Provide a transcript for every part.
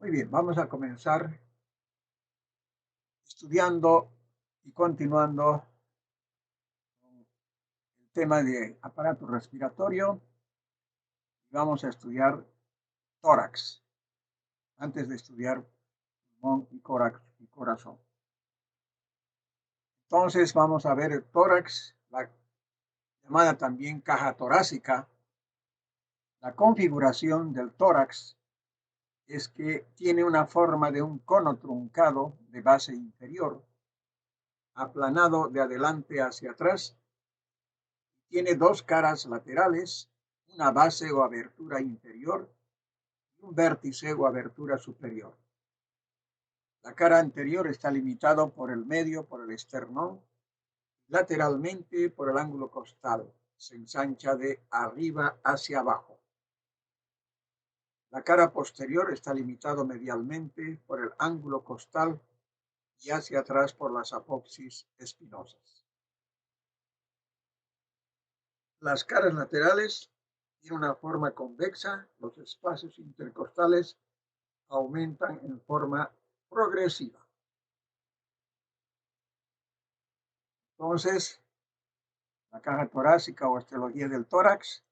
Muy bien, vamos a comenzar estudiando y continuando con el tema de aparato respiratorio. Vamos a estudiar tórax antes de estudiar pulmón y corazón. Entonces vamos a ver el tórax, la llamada también caja torácica. La configuración del tórax es que tiene una forma de un cono truncado de base inferior, aplanado de adelante hacia atrás. Tiene dos caras laterales, una base o abertura inferior y un vértice o abertura superior. La cara anterior está limitado por el medio, por el esternón, lateralmente por el ángulo costal. Se ensancha de arriba hacia abajo. La cara posterior está limitado medialmente por el ángulo costal y hacia atrás por las apopsis espinosas. Las caras laterales tienen una forma convexa, los espacios intercostales aumentan en forma progresiva. Entonces, la caja torácica o esteología del tórax,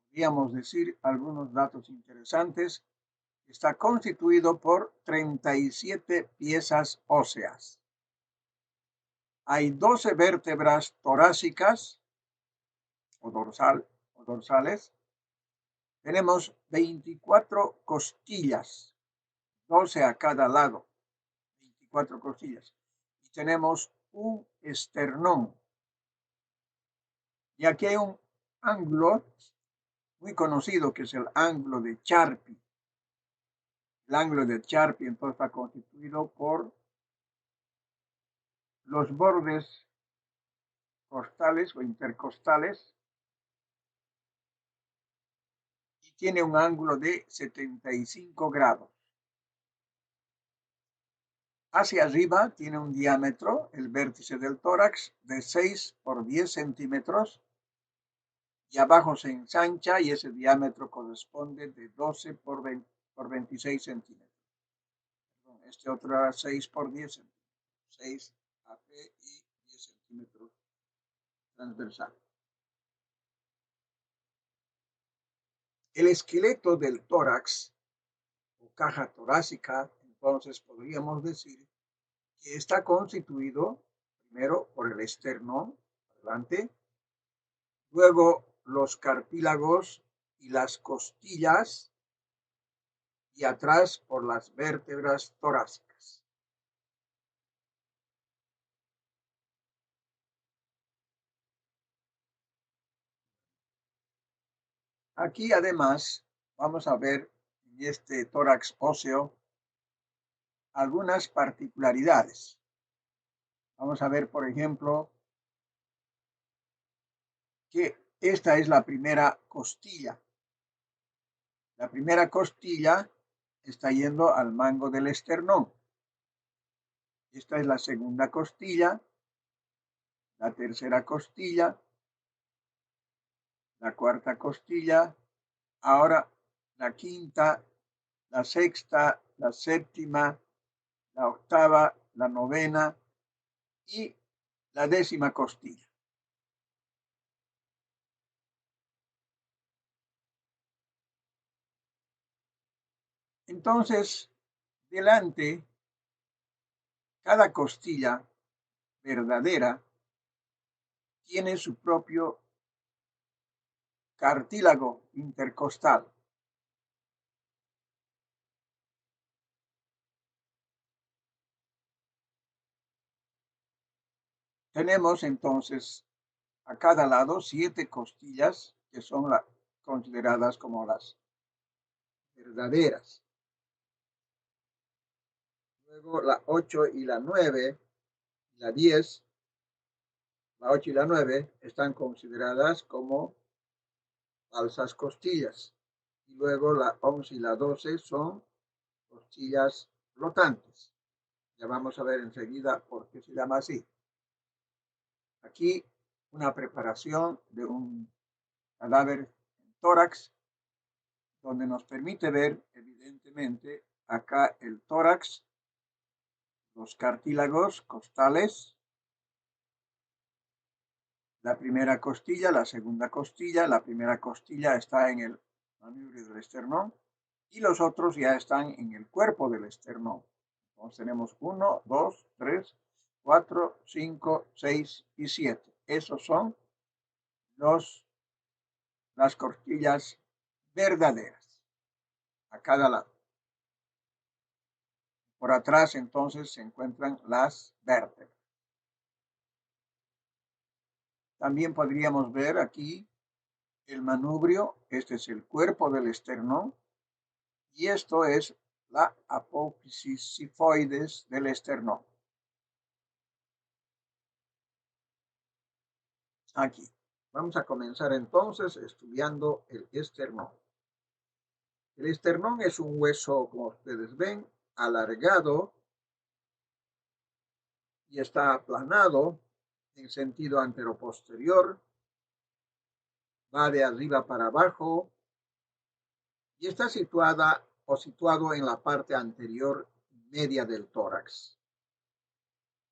podríamos decir algunos datos interesantes. Está constituido por 37 piezas óseas. Hay 12 vértebras torácicas o dorsales. Tenemos 24 costillas, 12 a cada lado, 24 costillas. Y tenemos un esternón. Y aquí hay un ángulo muy conocido que es el ángulo de Charpy. El ángulo de Charpy entonces está constituido por los bordes costales o intercostales y tiene un ángulo de 75 grados. Hacia arriba tiene un diámetro, el vértice del tórax, de 6 por 10 centímetros y abajo se ensancha y ese diámetro corresponde de 12 por 26 centímetros. Este otro era 6 por 10 centímetros. 6 AP y 10 centímetros transversal. El esqueleto del tórax o caja torácica, entonces podríamos decir que está constituido primero por el esternón, adelante, luego los cartílagos y las costillas y atrás por las vértebras torácicas. Aquí además vamos a ver en este tórax óseo algunas particularidades. Vamos a ver, por ejemplo, que esta es la primera costilla. La primera costilla está yendo al mango del esternón. Esta es la segunda costilla, la tercera costilla, la cuarta costilla, ahora la quinta, la sexta, la séptima, la octava, la novena y la 10ª costilla. Entonces, delante, cada costilla verdadera tiene su propio cartílago intercostal. Tenemos entonces a cada lado 7 costillas que son consideradas como las verdaderas. Luego la 8 y la 9, la 10, la 8 y la 9 están consideradas como falsas costillas. Y luego la 11 y la 12 son costillas flotantes. Ya vamos a ver enseguida por qué se llama así. Aquí una preparación de un cadáver en tórax, donde nos permite ver evidentemente acá el tórax, los cartílagos costales, la primera costilla, la segunda costilla, la primera costilla está en el manubrio del esternón y los otros ya están en el cuerpo del esternón. Entonces tenemos 1, 2, 3, 4, 5, 6 y 7. Esos son las costillas verdaderas a cada lado. Por atrás entonces se encuentran las vértebras. También podríamos ver aquí el manubrio, este es el cuerpo del esternón y esto es la apófisis sifoides del esternón. Aquí. Vamos a comenzar entonces estudiando el esternón. El esternón es un hueso, como ustedes ven, alargado y está aplanado en sentido anteroposterior, va de arriba para abajo y está situado en la parte anterior media del tórax.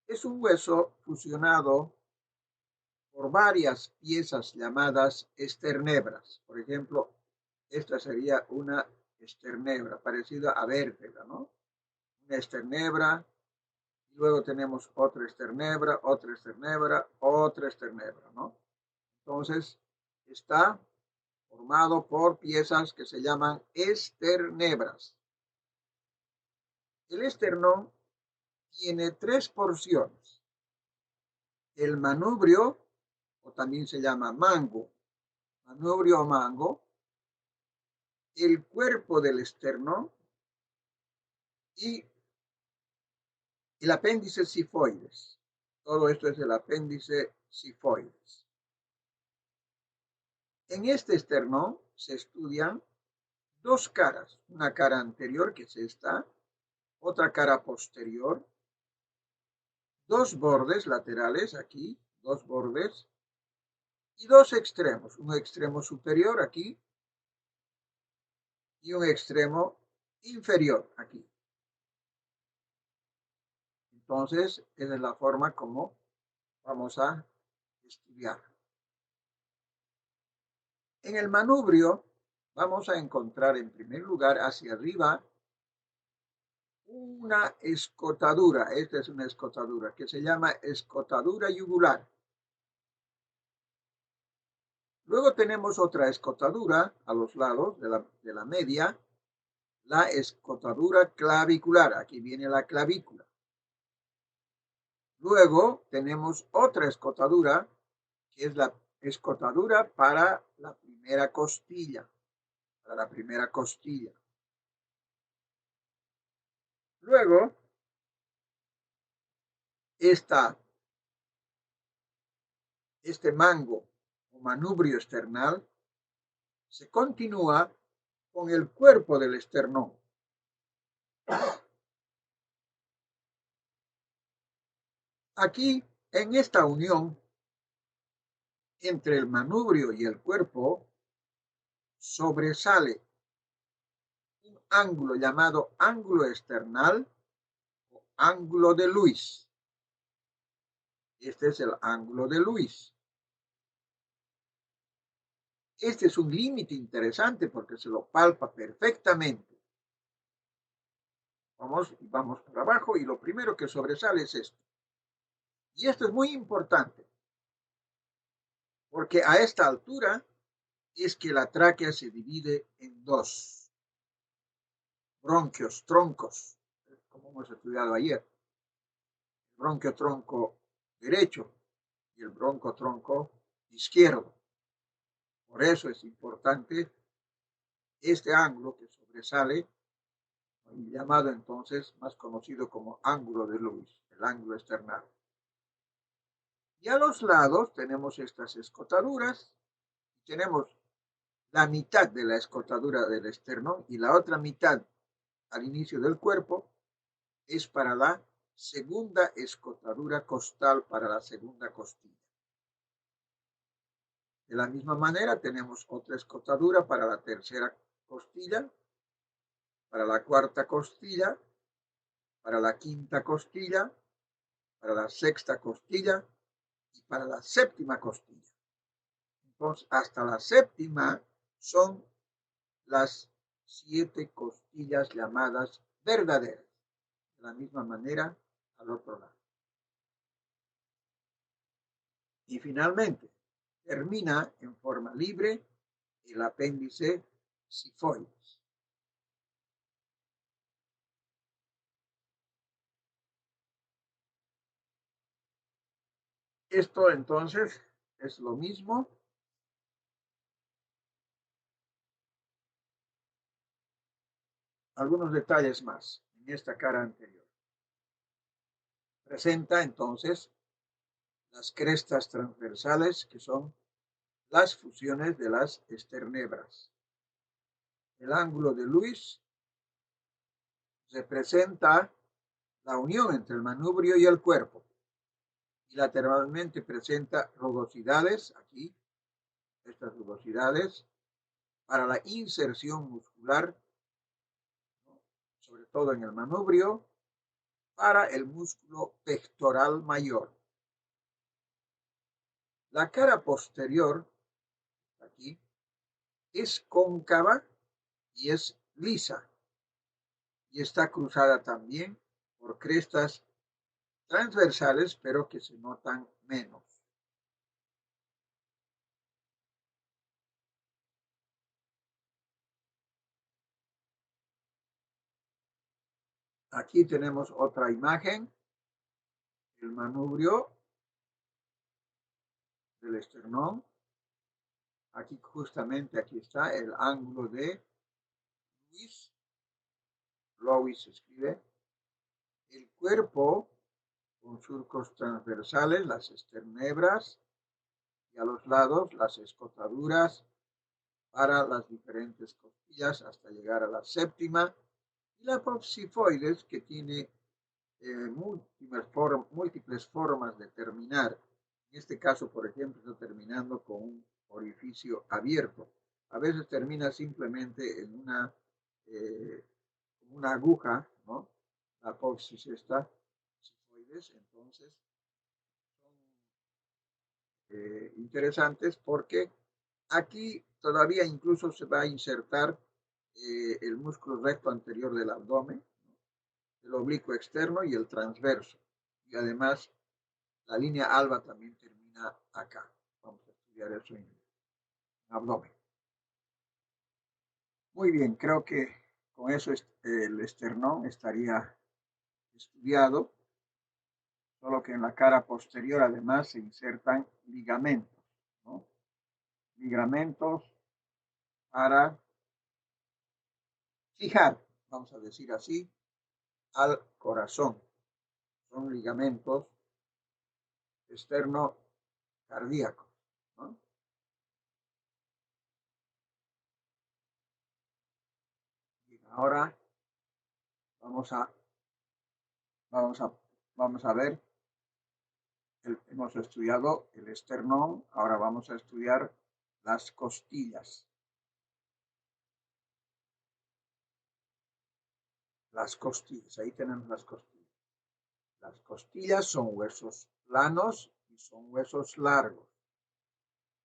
Es un hueso fusionado por varias piezas llamadas esternebras. Por ejemplo, esta sería una esternebra, parecida a vértebra, ¿no? Una esternebra, y luego tenemos otra esternebra, otra esternebra, otra esternebra, ¿no? Entonces, está formado por piezas que se llaman esternebras. El esternón tiene tres porciones. El manubrio, o también se llama mango, manubrio o mango, el cuerpo del esternón y el apéndice sifoides. Todo esto es el apéndice sifoides. En este esternón se estudian dos caras, una cara anterior, que es esta, otra cara posterior, dos bordes laterales aquí, dos bordes, y dos extremos, un extremo superior aquí y un extremo inferior aquí. Entonces, esa es la forma como vamos a estudiar. En el manubrio vamos a encontrar en primer lugar hacia arriba una escotadura. Esta es una escotadura que se llama escotadura yugular. Luego tenemos otra escotadura a los lados de la media, la escotadura clavicular. Aquí viene la clavícula. Luego tenemos otra escotadura, que es la escotadura para la primera costilla. Para la primera costilla. Luego, este mango o manubrio esternal se continúa con el cuerpo del esternón. Aquí, en esta unión entre el manubrio y el cuerpo, sobresale un ángulo llamado ángulo esternal o ángulo de Luis. Este es el ángulo de Luis. Este es un límite interesante porque se lo palpa perfectamente. Vamos para abajo y lo primero que sobresale es esto. Y esto es muy importante porque a esta altura es que la tráquea se divide en dos bronquios, troncos, como hemos estudiado ayer. El bronquio tronco derecho y el bronco tronco izquierdo. Por eso es importante este ángulo que sobresale, llamado entonces más conocido como ángulo de Lewis, el ángulo esternal. Y a los lados tenemos estas escotaduras, tenemos la mitad de la escotadura del esternón y la otra mitad al inicio del cuerpo es para la segunda escotadura costal, para la segunda costilla. De la misma manera tenemos otra escotadura para la tercera costilla para la cuarta costilla, para la quinta costilla, para la sexta costilla y para la séptima costilla. Entonces, hasta la séptima son las 7 costillas llamadas verdaderas. De la misma manera al otro lado. Y finalmente, termina en forma libre el apéndice sifoides. Esto entonces es lo mismo. Algunos detalles más en esta cara anterior. Presenta entonces las crestas transversales, que son las fusiones de las esternebras. El ángulo de Lewis representa la unión entre el manubrio y el cuerpo. Y lateralmente presenta rugosidades, aquí, estas rugosidades, para la inserción muscular, sobre todo en el manubrio, para el músculo pectoral mayor. La cara posterior, aquí, es cóncava y es lisa, y está cruzada también por crestas transversales, pero que se notan menos. Aquí tenemos otra imagen, el manubrio del esternón. Aquí justamente, aquí está el ángulo de Lewis. Lewis se escribe. El cuerpo con surcos transversales, las esternebras, y a los lados las escotaduras para las diferentes costillas hasta llegar a la séptima, y la sifoides, que tiene múltiples formas de terminar. En este caso, por ejemplo, está terminando con un orificio abierto. A veces termina simplemente en una aguja, ¿no? La apófisis está sifoides, entonces son interesantes porque aquí todavía incluso se va a insertar el músculo recto anterior del abdomen, el oblicuo externo y el transverso. Y además la línea alba también termina acá. Vamos a estudiar eso en abdomen. Muy bien, creo que con eso el esternón estaría estudiado, solo que en la cara posterior además se insertan ligamentos, ¿no? Ligamentos para fijar, vamos a decir así, al corazón. Son ligamentos externo cardíacos, ¿no? Y ahora vamos a, vamos a, vamos a ver, hemos estudiado el esternón, ahora vamos a estudiar las costillas. Las costillas, ahí tenemos las costillas. Las costillas son huesos planos y son huesos largos.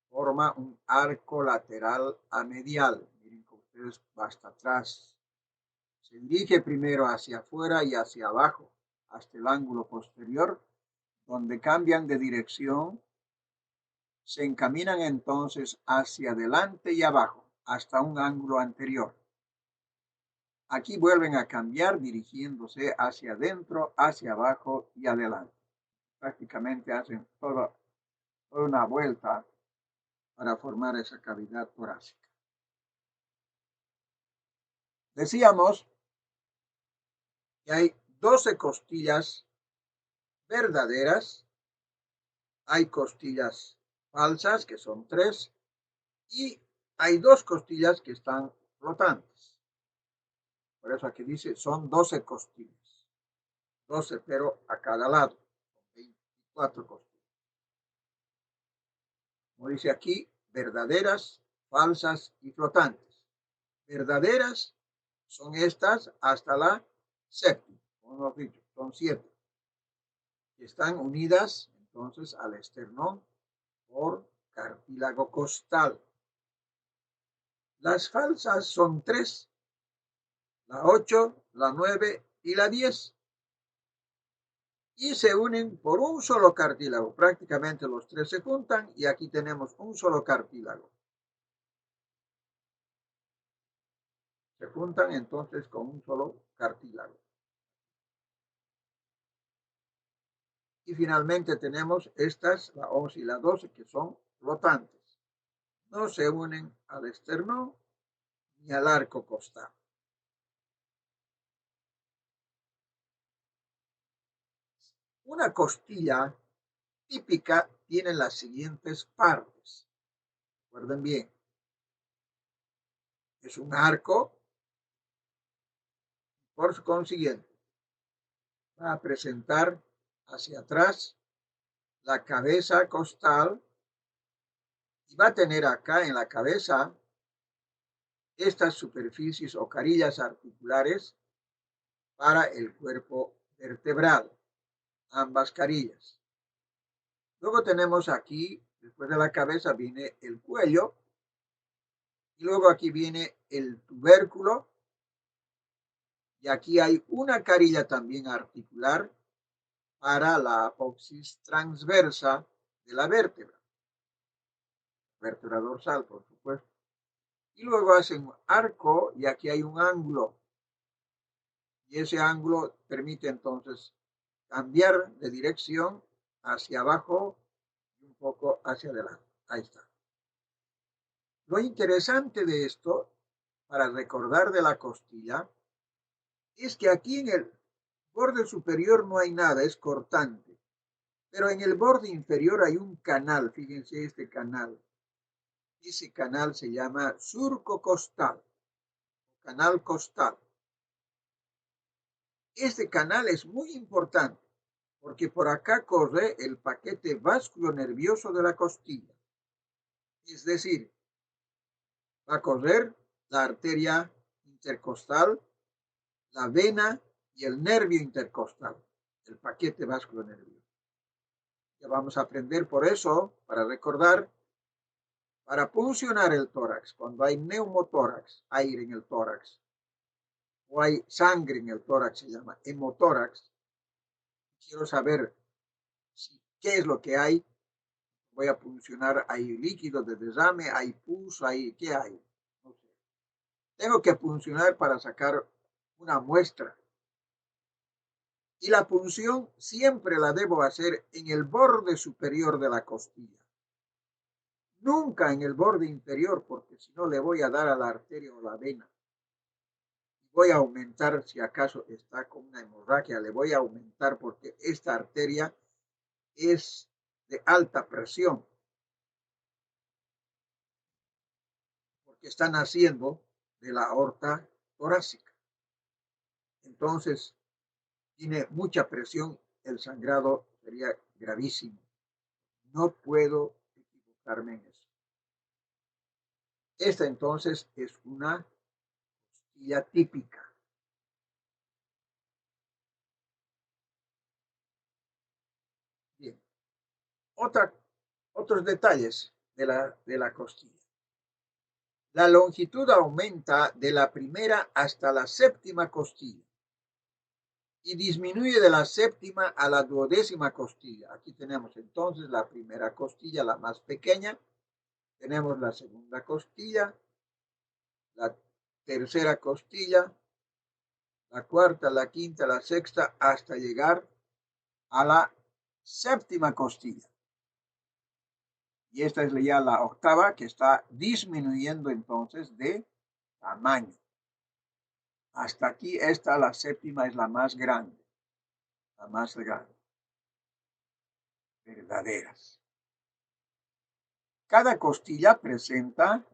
Forma un arco lateral a medial. Miren que ustedes va hasta atrás. Se dirige primero hacia afuera y hacia abajo, hasta el ángulo posterior, donde cambian de dirección. Se encaminan entonces hacia adelante y abajo, hasta un ángulo anterior. Aquí vuelven a cambiar dirigiéndose hacia adentro, hacia abajo y adelante. Prácticamente hacen toda una vuelta para formar esa cavidad torácica. Decíamos que hay 12 costillas verdaderas, hay costillas falsas, que son 3, y hay 2 costillas que están flotantes. Por eso aquí dice, son 12 costillas. 12, pero a cada lado. 24 costillas. Como dice aquí, verdaderas, falsas y flotantes. Verdaderas son estas hasta la séptima, como hemos dicho, son 7. Están unidas entonces al esternón por cartílago costal. Las falsas son 3, la 8, la 9 y la 10. Y se unen por un solo cartílago. Prácticamente los 3 se juntan y aquí tenemos un solo cartílago. Se juntan entonces con un solo cartílago. Y finalmente tenemos estas, la 11 y la 12, que son flotantes. No se unen al esternón ni al arco costal. Una costilla típica tiene las siguientes partes. Recuerden bien. Es un arco. Por consiguiente, va a presentar hacia atrás la cabeza costal y va a tener acá en la cabeza estas superficies o carillas articulares para el cuerpo vertebral, ambas carillas. Luego tenemos aquí, después de la cabeza viene el cuello y luego aquí viene el tubérculo y aquí hay una carilla también articular para la apófisis transversa de la vértebra. Vértebra dorsal, por supuesto. Y luego hacen un arco y aquí hay un ángulo. Y ese ángulo permite entonces cambiar de dirección hacia abajo y un poco hacia adelante. Ahí está. Lo interesante de esto, para recordar de la costilla, es que aquí en el borde superior no hay nada, es cortante. Pero en el borde inferior hay un canal, fíjense este canal. Ese canal se llama surco costal, canal costal. Este canal es muy importante porque por acá corre el paquete vasculonervioso de la costilla. Es decir, va a correr la arteria intercostal, la vena y el nervio intercostal, el paquete vasculonervioso. Ya vamos a aprender por eso, para recordar, para puncionar el tórax, cuando hay neumotórax, aire en el tórax, o hay sangre en el tórax, se llama hemotórax. Quiero saber qué es lo que hay. Voy a puncionar, hay líquido de derrame, hay pus, ¿qué hay? No sé. Tengo que puncionar para sacar una muestra. Y la punción siempre la debo hacer en el borde superior de la costilla. Nunca en el borde inferior, porque si no le voy a dar a la arteria o la vena. Voy a aumentar, si acaso está con una hemorragia, le voy a aumentar porque esta arteria es de alta presión. Porque está naciendo de la aorta torácica. Entonces, tiene mucha presión, el sangrado sería gravísimo. No puedo equivocarme en eso. Esta entonces es una costilla típica. Bien. Otros detalles de la costilla. La longitud aumenta de la primera hasta la séptima costilla y disminuye de la séptima a la duodécima costilla. Aquí tenemos entonces la primera costilla, la más pequeña. Tenemos la segunda costilla, la tercera costilla, la cuarta, la quinta, la sexta, hasta llegar a la séptima costilla. Y esta es ya la octava, que está disminuyendo entonces de tamaño. Hasta aquí esta, la séptima, es la más grande. La más grande. Verdaderas. Cada costilla presenta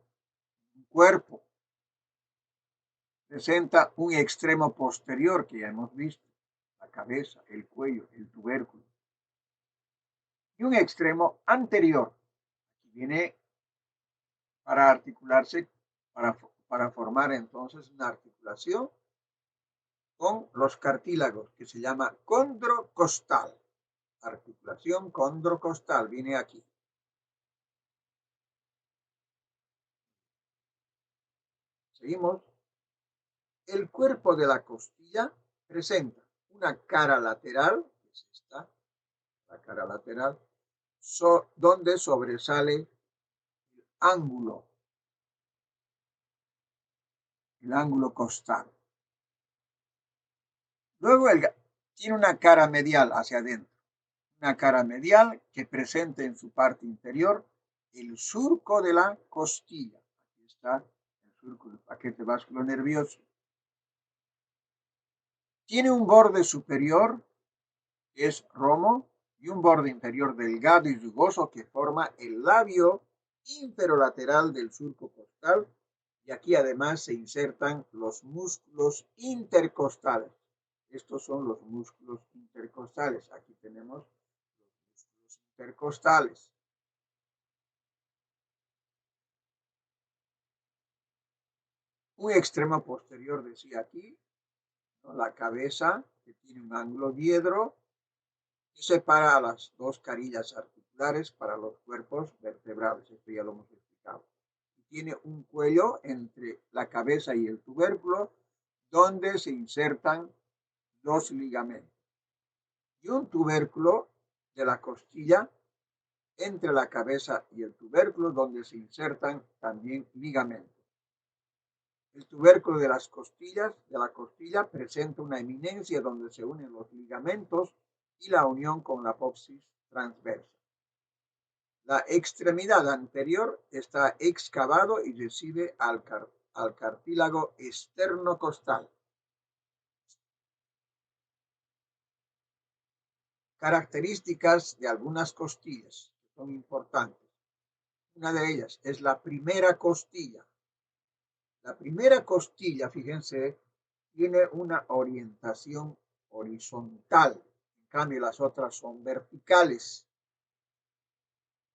un cuerpo. Presenta un extremo posterior que ya hemos visto. La cabeza, el cuello, el tubérculo. Y un extremo anterior. Aquí viene para articularse, para para formar entonces una articulación con los cartílagos, que se llama condrocostal. Articulación condrocostal, viene aquí. Seguimos. El cuerpo de la costilla presenta una cara lateral, que es esta, la cara lateral, donde sobresale el ángulo costal. Luego tiene una cara medial hacia adentro, una cara medial que presenta en su parte inferior el surco de la costilla. Aquí está el surco del paquete vasculonervioso. Tiene un borde superior, que es romo, y un borde inferior delgado y rugoso que forma el labio inferolateral del surco costal, y aquí además se insertan los músculos intercostales. Estos son los músculos intercostales. Aquí tenemos los músculos intercostales. Un extremo posterior, decía aquí, ¿no? La cabeza, que tiene un ángulo diedro, que separa a las dos carillas articulares para los cuerpos vertebrales. Esto ya lo hemos explicado. Y tiene un cuello entre la cabeza y el tubérculo, donde se insertan los ligamentos. Y un tubérculo de la costilla entre la cabeza y el tubérculo, donde se insertan también ligamentos. El tubérculo de la costilla presenta una eminencia donde se unen los ligamentos y la unión con la apófisis transversa. La extremidad anterior está excavado y recibe al cartílago esternocostal. Características de algunas costillas que son importantes. Una de ellas es la primera costilla. La primera costilla, fíjense, tiene una orientación horizontal. En cambio, las otras son verticales.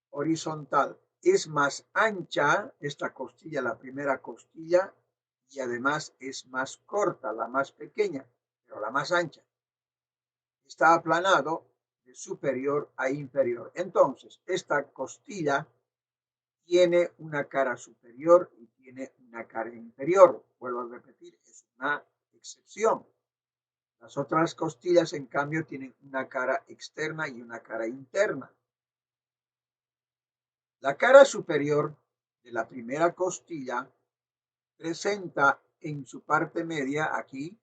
Horizontal. Es más ancha esta costilla, la primera costilla, y además es más corta, la más pequeña, pero la más ancha. Está aplanado de superior a inferior. Entonces, esta costilla tiene una cara superior y tiene una cara inferior. Vuelvo a repetir, es una excepción. Las otras costillas, en cambio, tienen una cara externa y una cara interna. La cara superior de la primera costilla presenta en su parte media aquí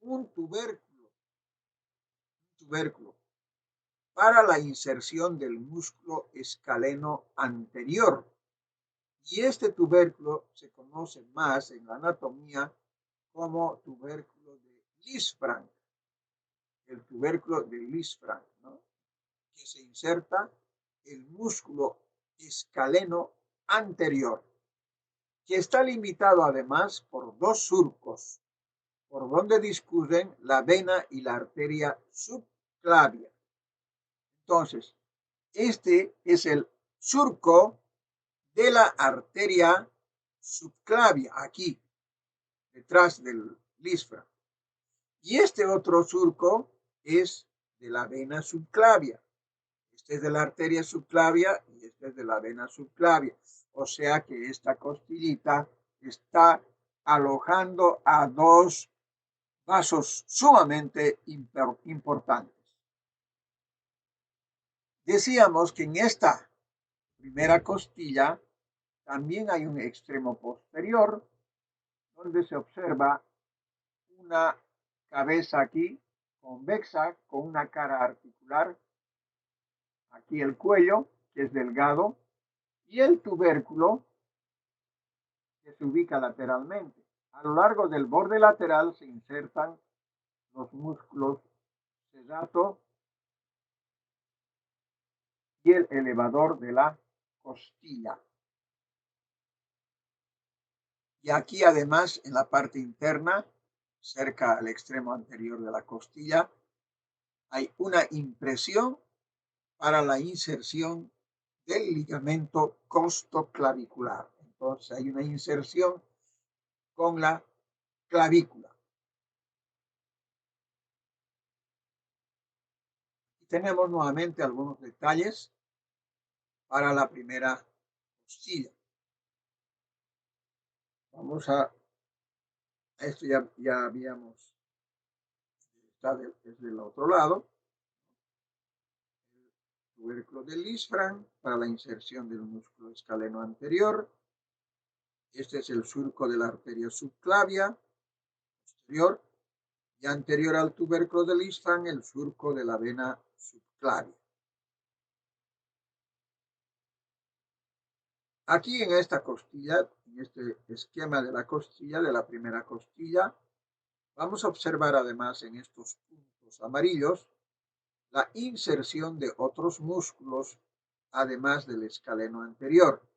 un tubérculo para la inserción del músculo escaleno anterior. Y este tubérculo se conoce más en la anatomía como tubérculo de Lisfranc, el tubérculo de Lisfranc, ¿no? Que se inserta el músculo escaleno anterior, que está limitado además por dos surcos, por donde discurren la vena y la arteria subclavia. Entonces, este es el surco de la arteria subclavia, aquí, detrás del Lisfranc. Y este otro surco es de la vena subclavia. Este es de la arteria subclavia y este es de la vena subclavia. O sea que esta costillita está alojando a dos vasos sumamente importantes. Decíamos que en esta primera costilla también hay un extremo posterior donde se observa una cabeza aquí convexa con una cara articular, aquí el cuello que es delgado y el tubérculo que se ubica lateralmente. A lo largo del borde lateral se insertan los músculos sesato y el elevador de la costilla. Y aquí además en la parte interna, cerca al extremo anterior de la costilla, hay una impresión para la inserción del ligamento costoclavicular. Entonces hay una inserción con la clavícula. Y tenemos nuevamente algunos detalles para la primera costilla. Vamos a esto ya habíamos, está desde el otro lado, el tubérculo del Lisfranc para la inserción del músculo escaleno anterior. Este es el surco de la arteria subclavia posterior y anterior al tubérculo del Lisfranc el surco de la vena subclavia. Aquí en esta costilla, en este esquema de la costilla, de la primera costilla, vamos a observar además en estos puntos amarillos la inserción de otros músculos además del escaleno anterior.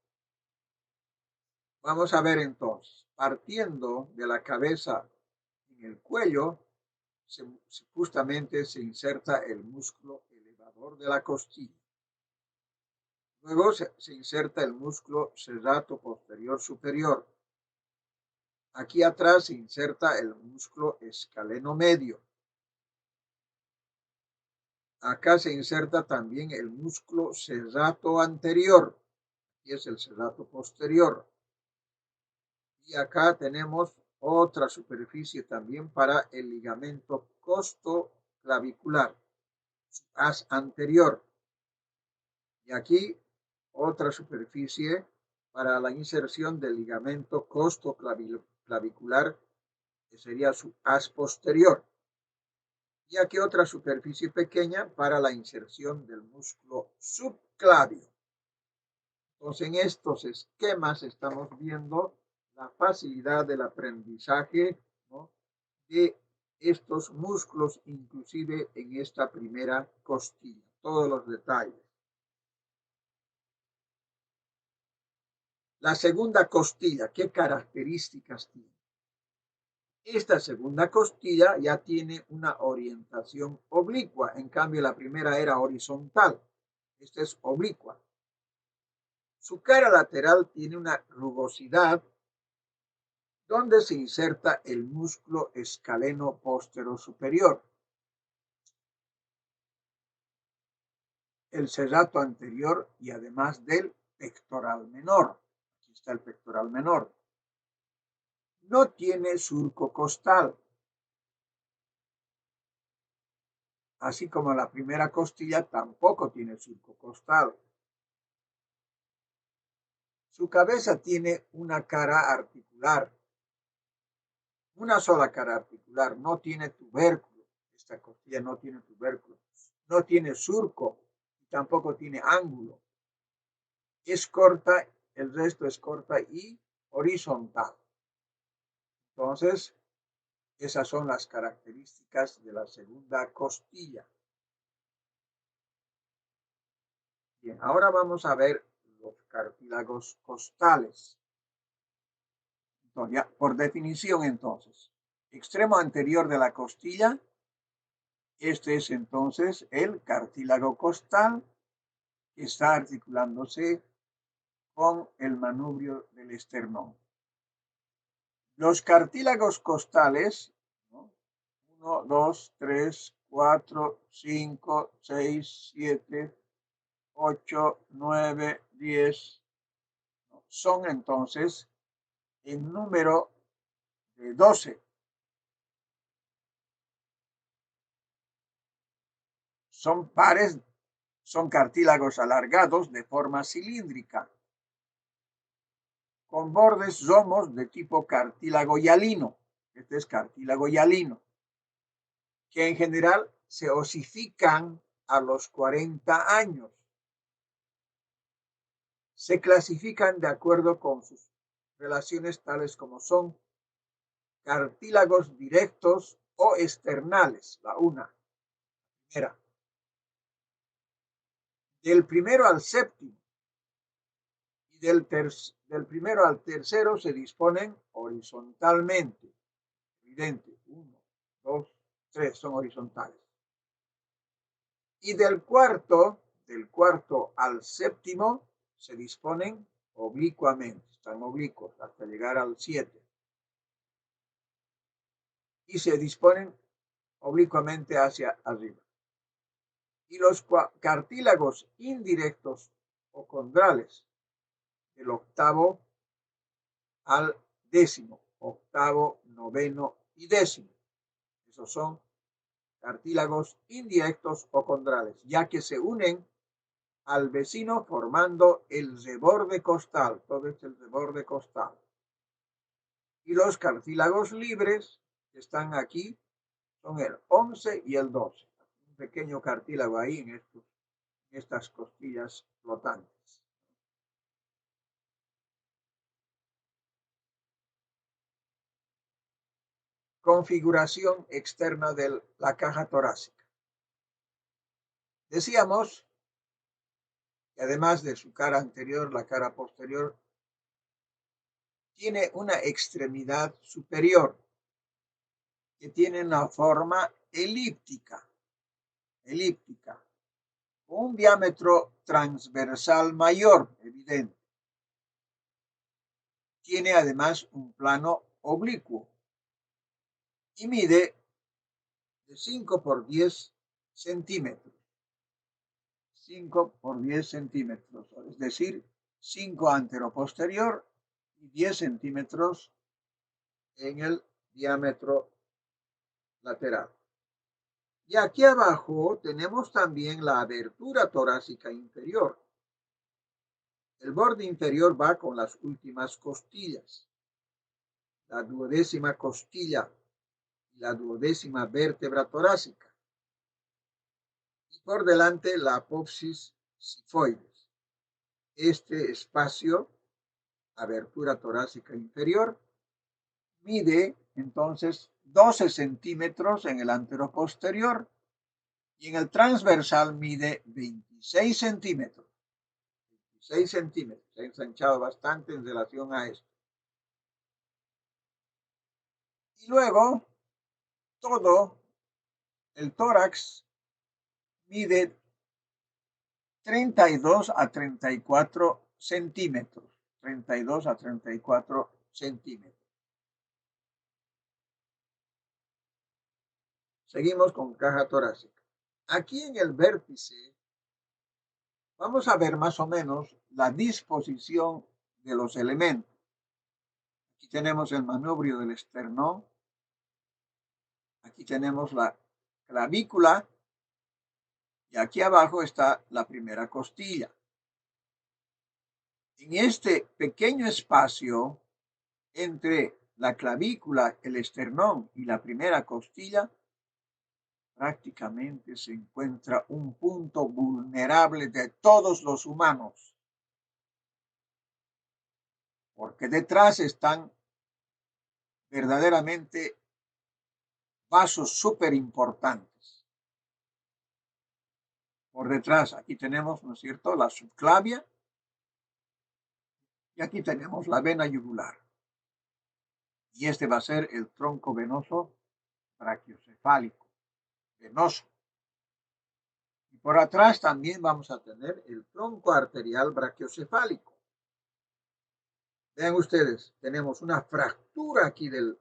Vamos a ver entonces, partiendo de la cabeza en el cuello, justamente se inserta el músculo elevador de la costilla. Luego se inserta el músculo serrato posterior superior. Aquí atrás se inserta el músculo escaleno medio. Acá se inserta también el músculo serrato anterior. Aquí es el serrato posterior. Y acá tenemos otra superficie también para el ligamento costoclavicular, su haz anterior. Y aquí otra superficie para la inserción del ligamento costoclavicular, que sería su haz posterior. Y aquí otra superficie pequeña para la inserción del músculo subclavio. Entonces, en estos esquemas estamos viendo la facilidad del aprendizaje, ¿no?, de estos músculos, inclusive en esta primera costilla, todos los detalles. La segunda costilla, ¿qué características tiene? Esta segunda costilla ya tiene una orientación oblicua, en cambio la primera era horizontal, esta es oblicua. Su cara lateral tiene una rugosidad donde se inserta el músculo escaleno posterior superior. El serrato anterior y además del pectoral menor. Aquí está el pectoral menor. No tiene surco costal, así como la primera costilla tampoco tiene surco costal. Su cabeza tiene una cara articular, una sola cara articular, no tiene tubérculo. Esta costilla no tiene tubérculo, no tiene surco y tampoco tiene ángulo. Es corta, el resto es corta y horizontal. Entonces, esas son las características de la segunda costilla. Bien, ahora vamos a ver los cartílagos costales. Entonces, ya, por definición, entonces, extremo anterior de la costilla, este es entonces el cartílago costal que está articulándose con el manubrio del esternón. Los cartílagos costales, ¿no?, 1, 2, 3, 4, 5, 6, 7, 8, 9, 10, son entonces en número de 12. Son pares, son cartílagos alargados de forma cilíndrica, con bordes somos de tipo cartílago hialino. Este es cartílago hialino, que en general se osifican a los 40 años. Se clasifican de acuerdo con sus relaciones, tales como son cartílagos directos o externales, la primera. Del primero al séptimo y del primero al tercero se disponen horizontalmente. Evidente, 1, 2, 3 son horizontales. Y del cuarto al séptimo se disponen oblicuamente, están oblicuos hasta llegar al 7. y se disponen oblicuamente hacia arriba. Y los cartílagos indirectos o condrales del octavo al décimo, octavo, noveno y décimo. Esos son cartílagos indirectos o condrales, ya que se unen al vecino formando el reborde costal, todo es el reborde costal. Y los cartílagos libres que están aquí son el 11 y el 12. Un pequeño cartílago ahí en estas costillas flotantes. Configuración externa de la caja torácica. Decíamos que además de su cara anterior, la cara posterior tiene una extremidad superior que tiene una forma elíptica, con un diámetro transversal mayor, evidente. Tiene además un plano oblicuo y mide de 5 por 10 centímetros. 5 por 10 centímetros, es decir, 5 anteroposterior y 10 centímetros en el diámetro lateral. Y aquí abajo tenemos también la abertura torácica inferior. El borde inferior va con las últimas costillas, la duodécima costilla y la duodécima vértebra torácica. Y por delante la apófisis sifoides. Este espacio, abertura torácica inferior, mide entonces 12 centímetros en el anteroposterior y en el transversal mide 26 centímetros. 26 centímetros, se ha ensanchado bastante en relación a esto. Y luego, todo el tórax mide 32 a 34 centímetros. 32 a 34 centímetros. Seguimos con caja torácica. Aquí en el vértice vamos a ver más o menos la disposición de los elementos. Aquí tenemos el manubrio del esternón. Aquí tenemos la clavícula. Y aquí abajo está la primera costilla. En este pequeño espacio entre la clavícula, el esternón y la primera costilla, prácticamente se encuentra un punto vulnerable de todos los humanos, porque detrás están verdaderamente vasos súper importantes. Por detrás, aquí tenemos, ¿no es cierto?, la subclavia, y aquí tenemos la vena yugular. Y este va a ser el tronco venoso brachiocefálico, venoso. Y por atrás también vamos a tener el tronco arterial brachiocefálico. Vean ustedes, tenemos una fractura aquí del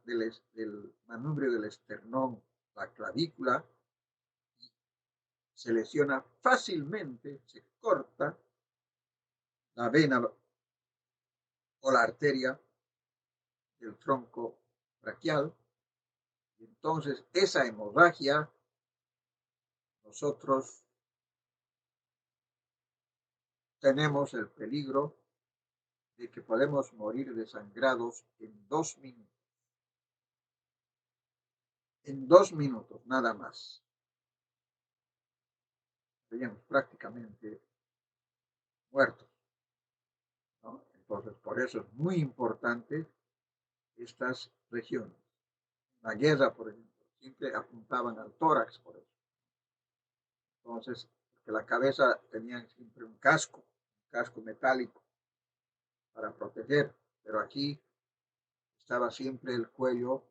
manubrio del esternón, la clavícula, y se lesiona fácilmente, se corta la vena o la arteria del tronco brachial. Y entonces esa hemorragia nosotros tenemos el peligro de que podemos morir desangrados en 2 minutos. En 2 minutos, nada más. Seríamos prácticamente muertos, ¿no? Entonces, por eso es muy importante estas regiones. La guerra, por ejemplo, siempre apuntaban al tórax, por eso. Entonces, porque la cabeza tenía siempre un casco metálico para proteger, pero aquí estaba siempre el cuello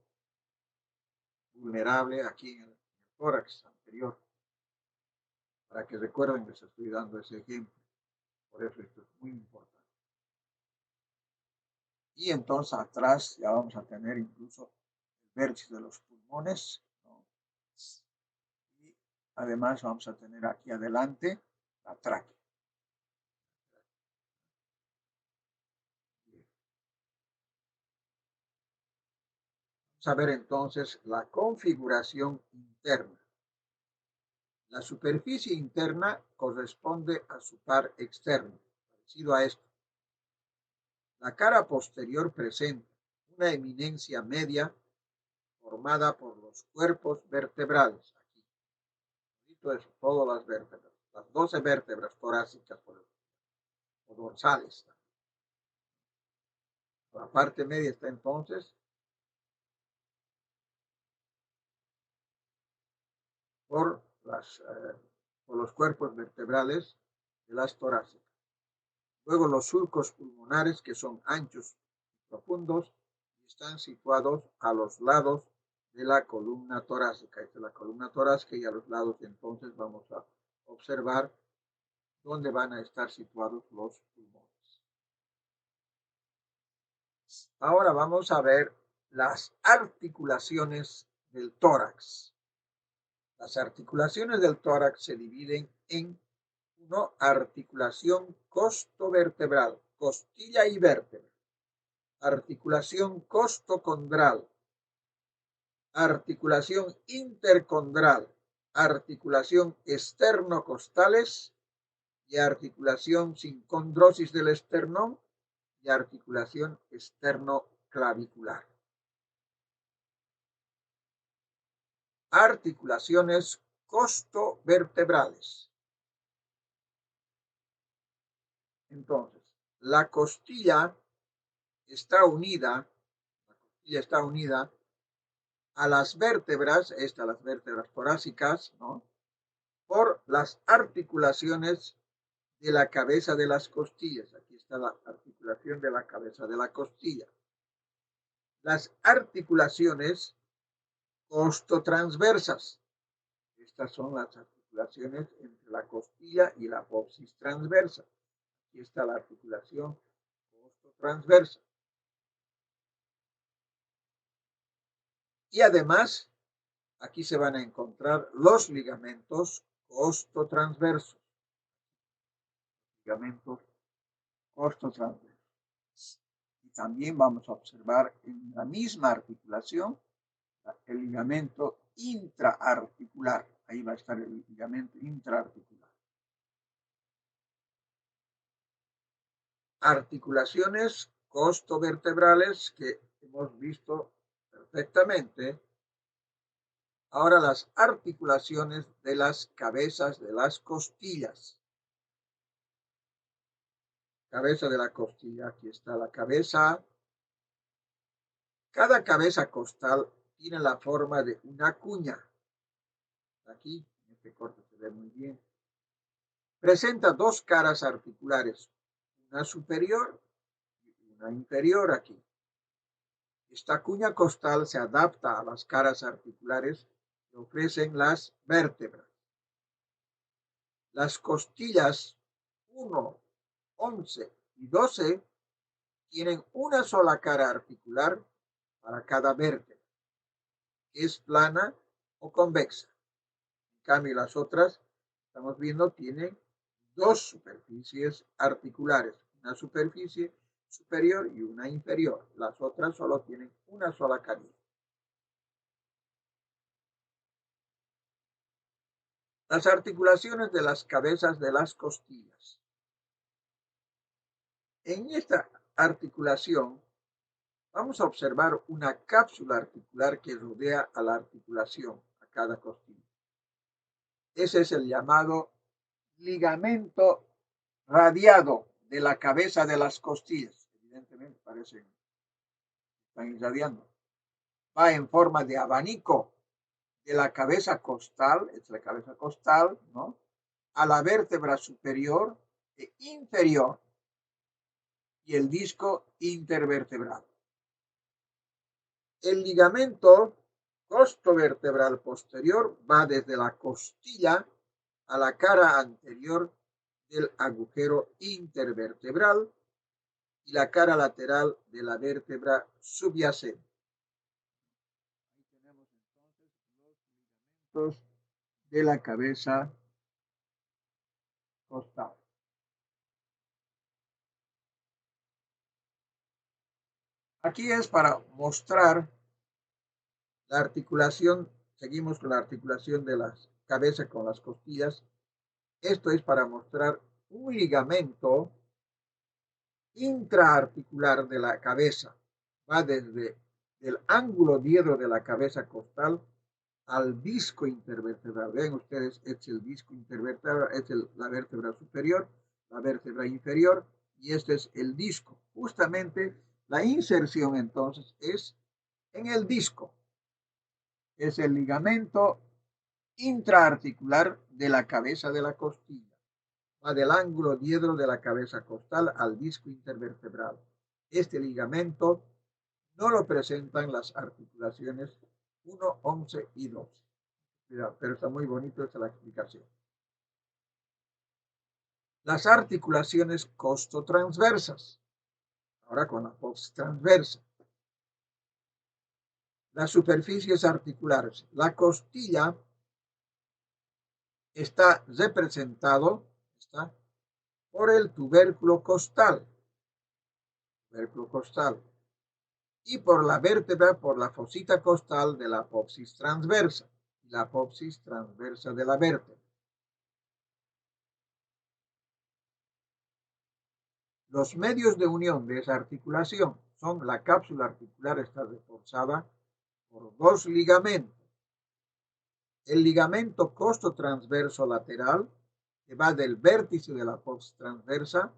vulnerable aquí en el tórax anterior, para que recuerden que les estoy dando ese ejemplo. Por eso esto es muy importante. Y entonces atrás ya vamos a tener incluso el vértice de los pulmones. pulmones, ¿no? Y además vamos a tener aquí adelante la tráquea. Vamos a ver entonces la configuración interna. La superficie interna corresponde a su par externo, parecido a esto. La cara posterior presenta una eminencia media formada por los cuerpos vertebrales. Aquí, esto es todas las vértebras, las 12 vértebras torácicas o dorsales. La parte media está entonces por, por los cuerpos vertebrales de las torácicas. Luego los surcos pulmonares, que son anchos y profundos, y están situados a los lados de la columna torácica. Esta es la columna torácica y a los lados entonces vamos a observar dónde van a estar situados los pulmones. Ahora vamos a ver las articulaciones del tórax. Las articulaciones del tórax se dividen en articulación costovertebral, costilla y vértebra. Articulación costocondral, articulación intercondral, articulación esternocostales y articulación sin condrosis del esternón y articulación esternoclavicular. Articulaciones costovertebrales. Entonces, la costilla está unida a las vértebras, las vértebras torácicas, ¿no? Por las articulaciones de la cabeza de las costillas. Aquí está la articulación de la cabeza de la costilla. Las articulaciones costotransversas. Estas son las articulaciones entre la costilla y la apófisis transversa. Aquí está la articulación costotransversa. Y además, aquí se van a encontrar los ligamentos costotransversos. Ligamentos costotransversos. Y también vamos a observar en la misma articulación el ligamento intraarticular. Ahí va a estar el ligamento intraarticular. Articulaciones costovertebrales que hemos visto perfectamente. Ahora las articulaciones de las cabezas de las costillas. Cabeza de la costilla, aquí está la cabeza. Cada cabeza costal tiene la forma de una cuña. Aquí, en este corte se ve muy bien. Presenta dos caras articulares, una superior y una inferior aquí. Esta cuña costal se adapta a las caras articulares que ofrecen las vértebras. Las costillas 1, 11 y 12 tienen una sola cara articular para cada vértebra, que es plana o convexa. En cambio, las otras, estamos viendo, tienen dos superficies articulares, una superficie superior y una inferior. Las otras solo tienen una sola carilla. Las articulaciones de las cabezas de las costillas. En esta articulación vamos a observar una cápsula articular que rodea a la articulación, a cada costilla. Ese es el llamado ligamento radiado de la cabeza de las costillas. Evidentemente están irradiando. Va en forma de abanico de la cabeza costal, es la cabeza costal, ¿no? A la vértebra superior e inferior y el disco intervertebral. El ligamento costovertebral posterior va desde la costilla a la cara anterior del agujero intervertebral y la cara lateral de la vértebra subyacente. Ahí tenemos ligamentos de la cabeza costal. Aquí es para mostrar la articulación, seguimos con la articulación de la cabeza con las costillas. Esto es para mostrar un ligamento intraarticular de la cabeza. Va desde el ángulo diedro de la cabeza costal al disco intervertebral. Ven ustedes, es el disco intervertebral, es la vértebra superior, la vértebra inferior, y este es el disco. Justamente la inserción entonces es en el disco. Es el ligamento intraarticular de la cabeza de la costilla. Va del ángulo diedro de la cabeza costal al disco intervertebral. Este ligamento no lo presentan las articulaciones 1, 11 y 12. Pero está muy bonito esta la explicación. Las articulaciones costotransversas. Ahora con la posttransversa. Las superficies articulares. La costilla está representado por el tubérculo costal. Y por la vértebra, por la fosita costal de la apófisis transversa. La apófisis transversa de la vértebra. Los medios de unión de esa articulación son la cápsula articular, está reforzada por dos ligamentos. El ligamento costotransverso lateral, que va del vértice de la apófisis transversa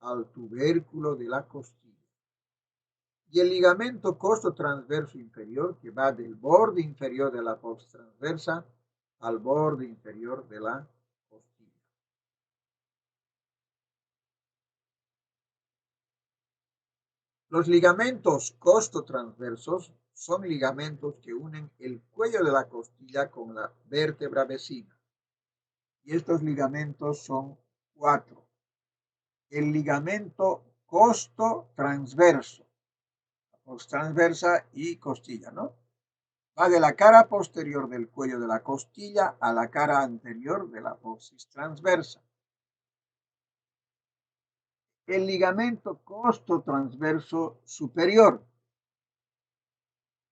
al tubérculo de la costilla. Y el ligamento costotransverso inferior, que va del borde inferior de la apófisis transversa al borde inferior de la costilla. Los ligamentos costotransversos son ligamentos que unen el cuello de la costilla con la vértebra vecina. Y estos ligamentos son 4. El ligamento costotransverso, transversa y costilla, ¿no? Va de la cara posterior del cuello de la costilla a la cara anterior de la apófisis transversa. El ligamento costotransverso superior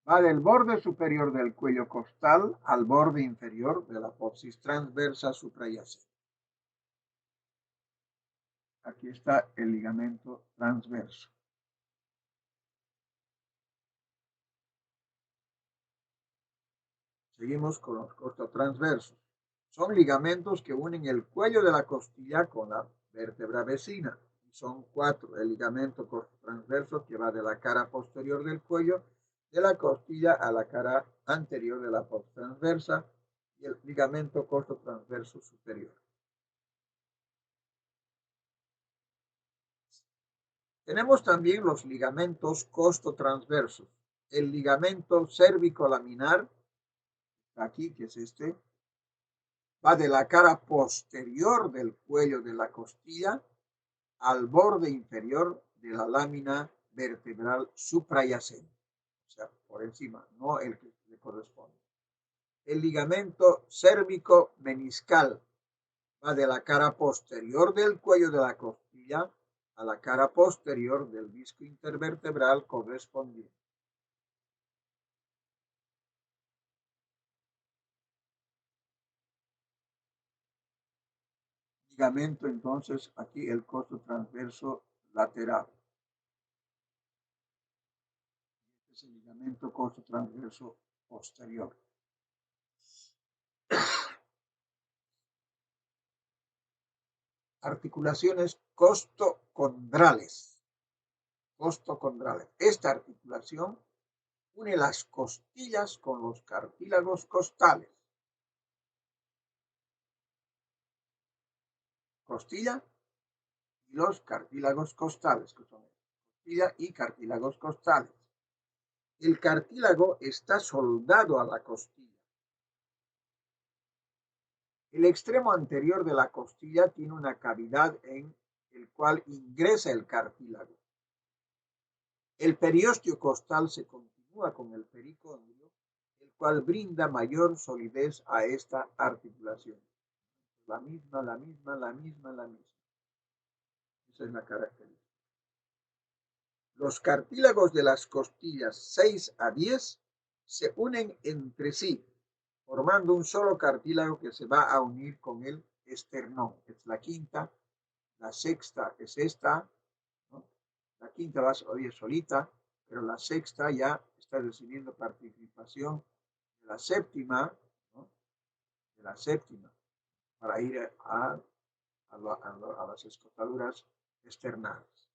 va del borde superior del cuello costal al borde inferior de la apófisis transversa suprayacente. Aquí está el ligamento transverso. Seguimos con los costotransversos. Son ligamentos que unen el cuello de la costilla con la vértebra vecina. Son 4. El ligamento costotransverso que va de la cara posterior del cuello de la costilla a la cara anterior de la apófisis transversa, y el ligamento costotransverso superior. Tenemos también los ligamentos costotransversos. El ligamento cérvico-laminar, aquí que es este, va de la cara posterior del cuello de la costilla al borde inferior de la lámina vertebral suprayacente, o sea, por encima, no el que le corresponde. El ligamento cérvico-meniscal va de la cara posterior del cuello de la costilla a la cara posterior del disco intervertebral correspondiente. Ligamento entonces aquí el costotransverso lateral. Este es el ligamento costotransverso posterior. Articulaciones costocondrales. Esta articulación une las costillas con los cartílagos costales. Costilla y los cartílagos costales, que son costilla y cartílagos costales. El cartílago está soldado a la costilla. El extremo anterior de la costilla tiene una cavidad en el cual ingresa el cartílago. El periósteo costal se continúa con el pericóndilo, el cual brinda mayor solidez a esta articulación. La misma. Esa es la característica. Los cartílagos de las costillas 6 a 10 se unen entre sí, formando un solo cartílago que se va a unir con el esternón. Es la quinta, la sexta es esta, ¿no? La quinta va a ir solita, pero la sexta ya está recibiendo participación de la séptima, ¿no? De la séptima, para ir a las escotaduras externales.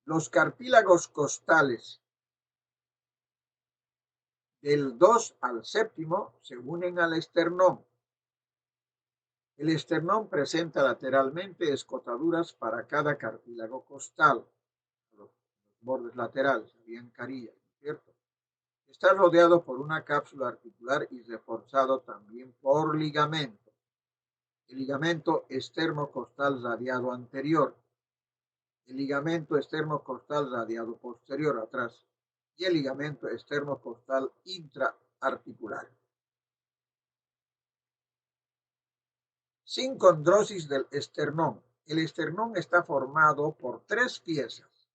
Los cartílagos costales del 2 al séptimo se unen al esternón. El esternón presenta lateralmente escotaduras para cada cartílago costal. Los bordes laterales, bien carillas, ¿cierto? Está rodeado por una cápsula articular y reforzado también por ligamento. El ligamento externo-costal radiado anterior, el ligamento externo-costal radiado posterior atrás y el ligamento externo-costal intraarticular. Sincondrosis del esternón. El esternón está formado por 3 piezas: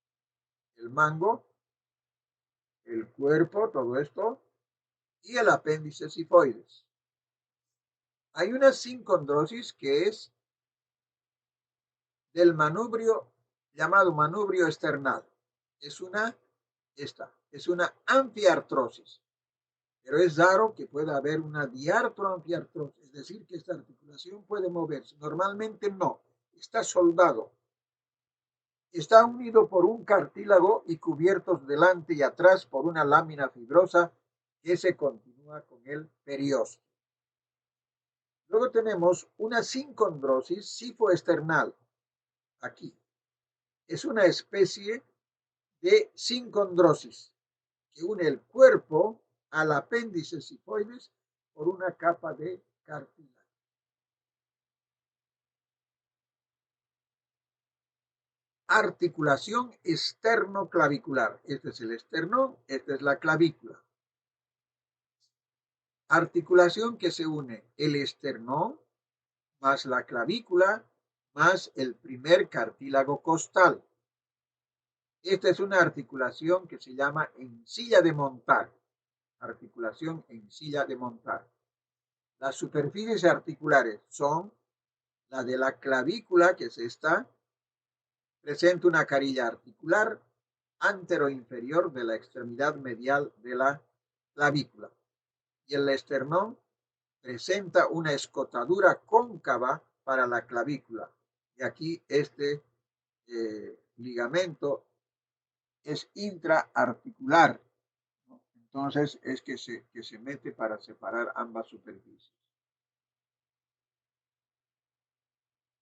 el mango, el cuerpo, todo esto, y el apéndice sifoides. Hay una sincondrosis que es del manubrio llamado manubrio esternal. Es una anfiartrosis, pero es raro que pueda haber una diartroanfiartrosis, es decir, que esta articulación puede moverse. Normalmente no, está soldado. Está unido por un cartílago y cubiertos delante y atrás por una lámina fibrosa que se continúa con el periósteo. Luego tenemos una sincondrosis sifoesternal. Aquí es una especie de sincondrosis que une el cuerpo al apéndice sifoides por una capa de cartílago. Articulación esternoclavicular. Este es el esternón, esta es la clavícula. Articulación que se une el esternón más la clavícula más el primer cartílago costal. Esta es una articulación que se llama encilla de montar. Articulación encilla de montar. Las superficies articulares son la de la clavícula, que es esta, presenta una carilla articular anteroinferior de la extremidad medial de la clavícula. Y el esternón presenta una escotadura cóncava para la clavícula. Y aquí este ligamento es intraarticular, ¿no? Entonces es que se mete para separar ambas superficies.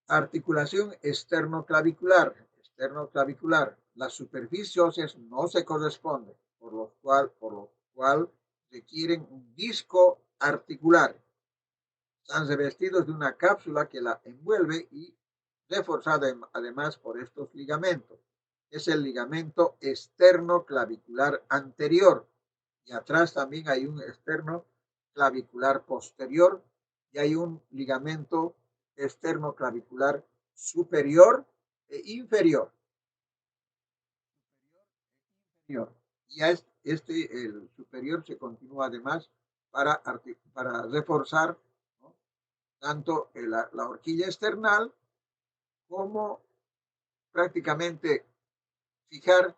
Articulación externoclavicular. Las superficies óseas no se corresponden, por lo cual requieren un disco articular. Están revestidos de una cápsula que la envuelve y reforzada además por estos ligamentos. Es el ligamento externoclavicular anterior, y atrás también hay un externoclavicular posterior y hay un ligamento externoclavicular superior e inferior. Y el superior se continúa además para reforzar, ¿no?, tanto la horquilla external como prácticamente fijar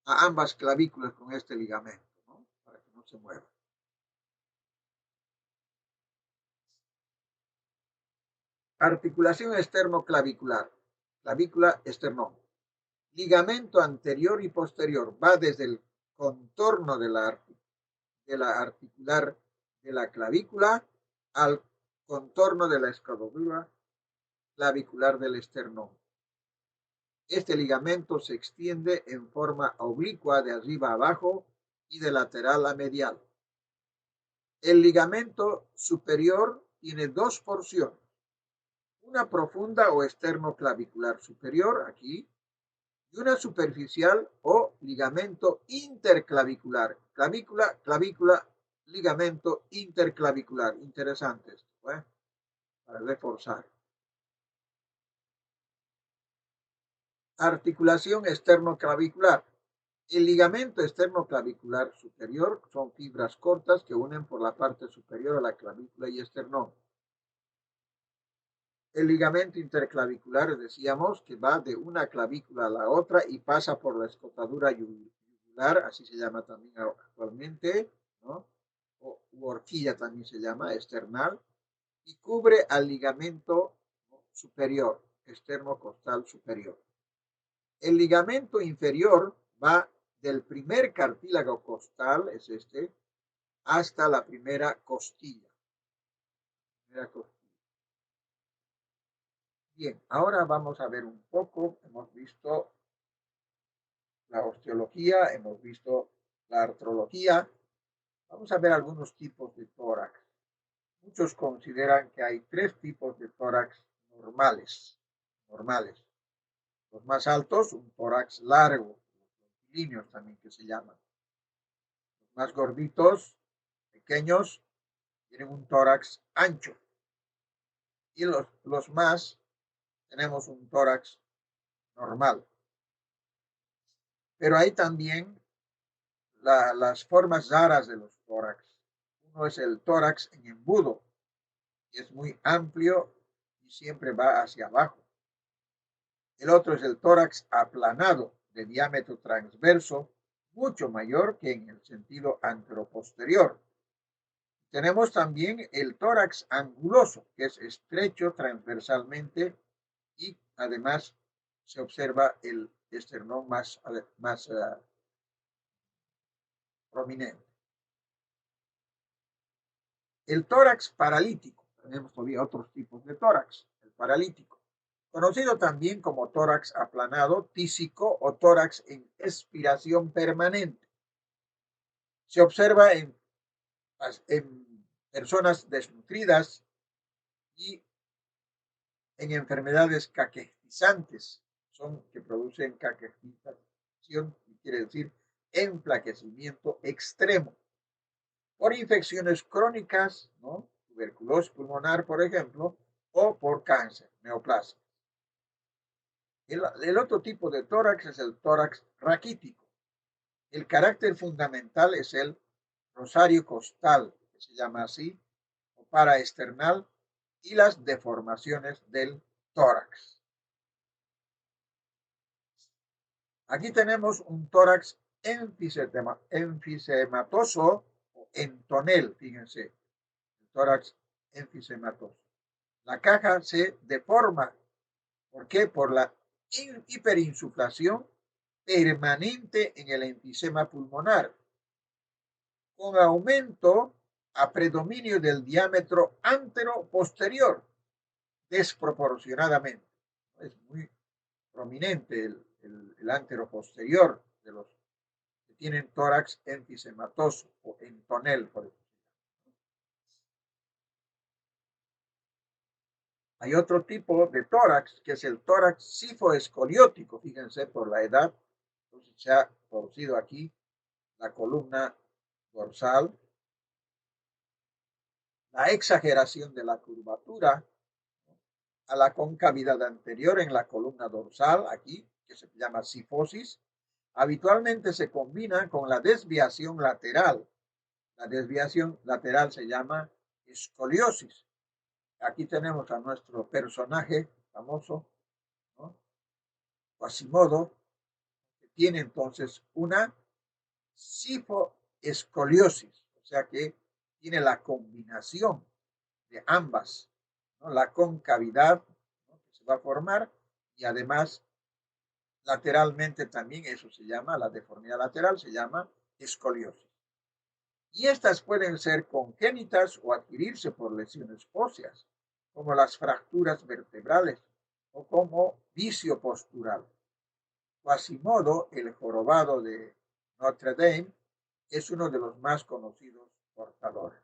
a ambas clavículas con este ligamento, ¿no?, para que no se mueva. Articulación externoclavicular. Clavícula, esternón. Ligamento anterior y posterior. Va desde el contorno de la articular de la clavícula al contorno de la escotadura clavicular del esternón. Este ligamento se extiende en forma oblicua de arriba a abajo y de lateral a medial. El ligamento superior tiene 2 porciones. Una profunda o externoclavicular superior, aquí, y una superficial o ligamento interclavicular. Clavícula, clavícula, ligamento interclavicular. Interesante esto, ¿eh? Para reforzar. Articulación externoclavicular. El ligamento externoclavicular superior son fibras cortas que unen por la parte superior a la clavícula y esternón. El ligamento interclavicular, decíamos, que va de una clavícula a la otra y pasa por la escotadura yugular, así se llama también actualmente, ¿no? O horquilla también se llama, esternal, y cubre al ligamento superior, externo-costal superior. El ligamento inferior va del primer cartílago costal, es este, hasta la primera costilla. Bien, ahora vamos a ver un poco, hemos visto la osteología, hemos visto la artrología, vamos a ver algunos tipos de tórax. Muchos consideran que hay tres tipos de tórax normales. Los más altos, un tórax largo, los líneos también que se llaman. Los más gorditos, pequeños, tienen un tórax ancho. Y los más tenemos un tórax normal. Pero hay también las formas raras de los tórax. Uno es el tórax en embudo, y es muy amplio y siempre va hacia abajo. El otro es el tórax aplanado, de diámetro transverso, mucho mayor que en el sentido anteroposterior. Tenemos también el tórax anguloso, que es estrecho transversalmente y además se observa el esternón más prominente. El tórax paralítico, tenemos todavía otros tipos de tórax, el paralítico, conocido también como tórax aplanado, tísico o tórax en expiración permanente. Se observa en personas desnutridas y en enfermedades caquetizantes, son que producen caquetización, quiere decir enflaquecimiento extremo, por infecciones crónicas, ¿no? Tuberculosis pulmonar, por ejemplo, o por cáncer, neoplasia. El otro tipo de tórax es el tórax raquítico. El carácter fundamental es el rosario costal, que se llama así, o paraesternal, y las deformaciones del tórax. Aquí tenemos un tórax enfisematoso o entonel, fíjense, el tórax enfisematoso. La caja se deforma. ¿Por qué? Por la hiperinsuflación permanente en el enfisema pulmonar, con aumento a predominio del diámetro antero-posterior, desproporcionadamente. Es muy prominente el antero-posterior de los que tienen tórax enfisematoso o entonel, por ejemplo. Hay otro tipo de tórax, que es el tórax sifoescoliótico, fíjense, por la edad. Entonces se ha torcido aquí la columna dorsal, la exageración de la curvatura a la concavidad anterior en la columna dorsal, aquí, que se llama sifosis, habitualmente se combina con la desviación lateral. La desviación lateral se llama escoliosis. Aquí tenemos a nuestro personaje famoso, ¿no? Quasimodo, que tiene entonces una sifoescoliosis, o sea que tiene la combinación de ambas, ¿no? La concavidad, ¿no? Que se va a formar y además lateralmente también eso se llama, la deformidad lateral se llama escoliosis. Y estas pueden ser congénitas o adquirirse por lesiones óseas, como las fracturas vertebrales o como vicio postural. Quasimodo, el jorobado de Notre Dame, es uno de los más conocidos portadores.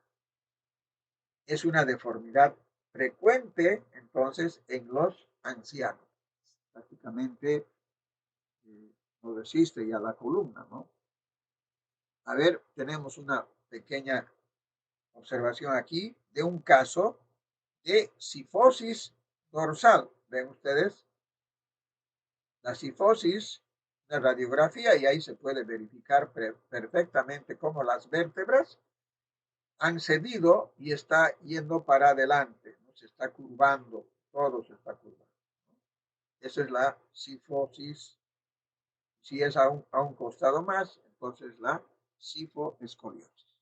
Es una deformidad frecuente, entonces, en los ancianos. Prácticamente no resiste ya la columna, ¿no? A ver, tenemos una pequeña observación aquí de un caso de cifosis dorsal. ¿Ven ustedes? La cifosis, una radiografía, y ahí se puede verificar perfectamente cómo las vértebras han cedido y está yendo para adelante, ¿no? Se está curvando, todo se está curvando. Esa es la cifosis. Si es a un costado más, entonces la cifoescoliosis.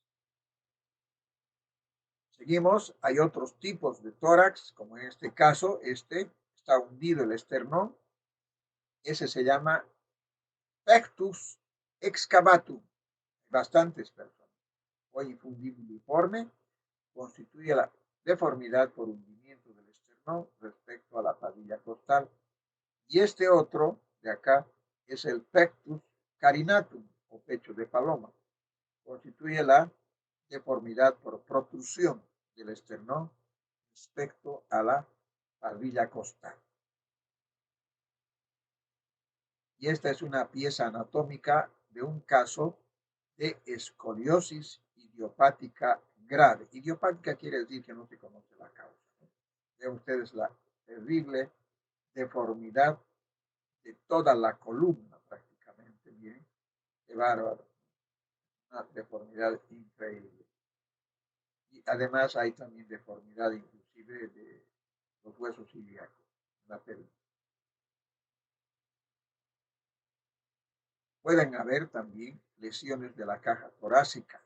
Seguimos, hay otros tipos de tórax, como en este caso, está hundido el esternón. Ese se llama pectus excavatum. Bastantes personas. Hoy constituye la deformidad por hundimiento del esternón respecto a la padilla costal. Y este otro de acá es el pectus carinatum o pecho de paloma. Constituye la deformidad por protrusión del esternón respecto a la barbilla costal. Y esta es una pieza anatómica de un caso de escoliosis idiopática grave. Idiopática quiere decir que no se conoce la causa. Vean ustedes la terrible deformidad de toda la columna prácticamente. Bien, qué bárbaro. Una deformidad increíble. Y además hay también deformidad inclusive de los huesos ilíacos, la pelvis. Pueden haber también lesiones de la caja torácica,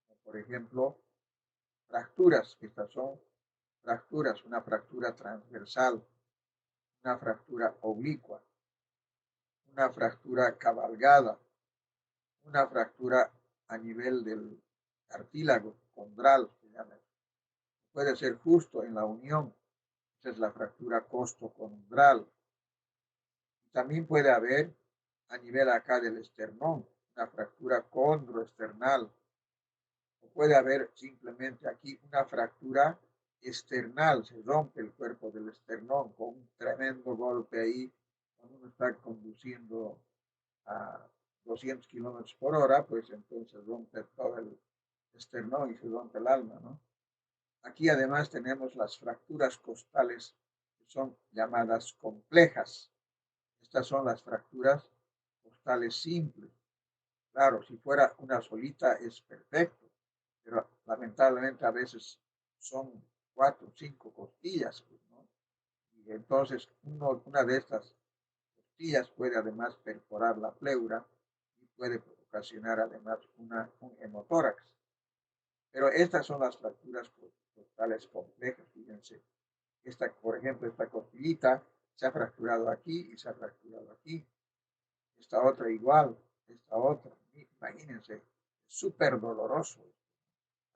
como por ejemplo fracturas. Estas son fracturas, una fractura transversal, una fractura oblicua, una fractura cabalgada, una fractura a nivel del cartílago condral, se llama. Puede ser justo en la unión, esa es la fractura costocondral. También puede haber a nivel acá del esternón, una fractura condroesternal. O puede haber simplemente aquí una fractura esternal, se rompe el cuerpo del esternón con un tremendo golpe ahí, cuando uno está conduciendo a 200 kilómetros por hora, pues entonces rompe todo el esternón y se rompe el alma, ¿no? Aquí además tenemos las fracturas costales, que son llamadas complejas. Estas son las fracturas costales simples. Claro, si fuera una solita es perfecto, pero lamentablemente a veces son 4 o 5 costillas, pues, ¿no? Y entonces una de estas costillas puede además perforar la pleura y puede ocasionar además un hemotórax. Pero estas son las fracturas costales complejas, fíjense. Por ejemplo, esta costillita se ha fracturado aquí y se ha fracturado aquí. Esta otra igual, esta otra. Imagínense, súper doloroso.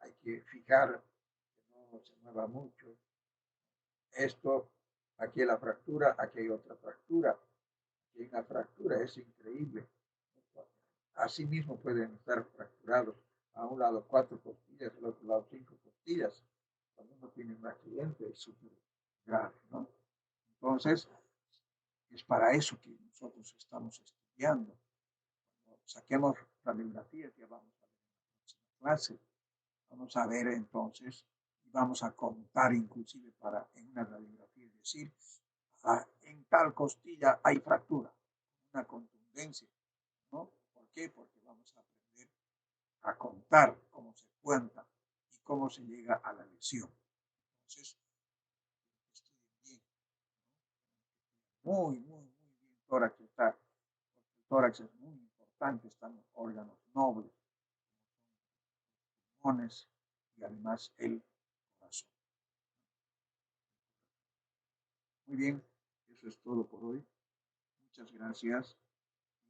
Hay que fijar que no se mueva mucho. Esto, aquí hay la fractura, aquí hay otra fractura. Aquí hay una fractura, es increíble. Asimismo pueden estar fracturados a un lado 4 costillas, al otro lado 5 costillas. Cuando uno tiene un accidente es súper grave, ¿no? Entonces, es para eso que nosotros estamos estudiando. Cuando saquemos radiografías, ya vamos a ver en la próxima clase. Vamos a ver entonces, y vamos a contar inclusive para en una radiografía decir, en tal costilla hay fractura, una contundencia, ¿no? ¿Por qué? Porque vamos a aprender a contar cómo se cuenta y cómo se llega a la lesión. Entonces, estudien bien, muy, muy, muy bien. Tórax está, porque el tórax es muy importante, están los órganos nobles, pulmones y además el corazón. Muy bien, eso es todo por hoy. Muchas gracias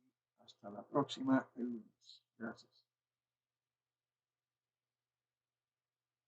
y hasta la próxima el lunes. Gracias.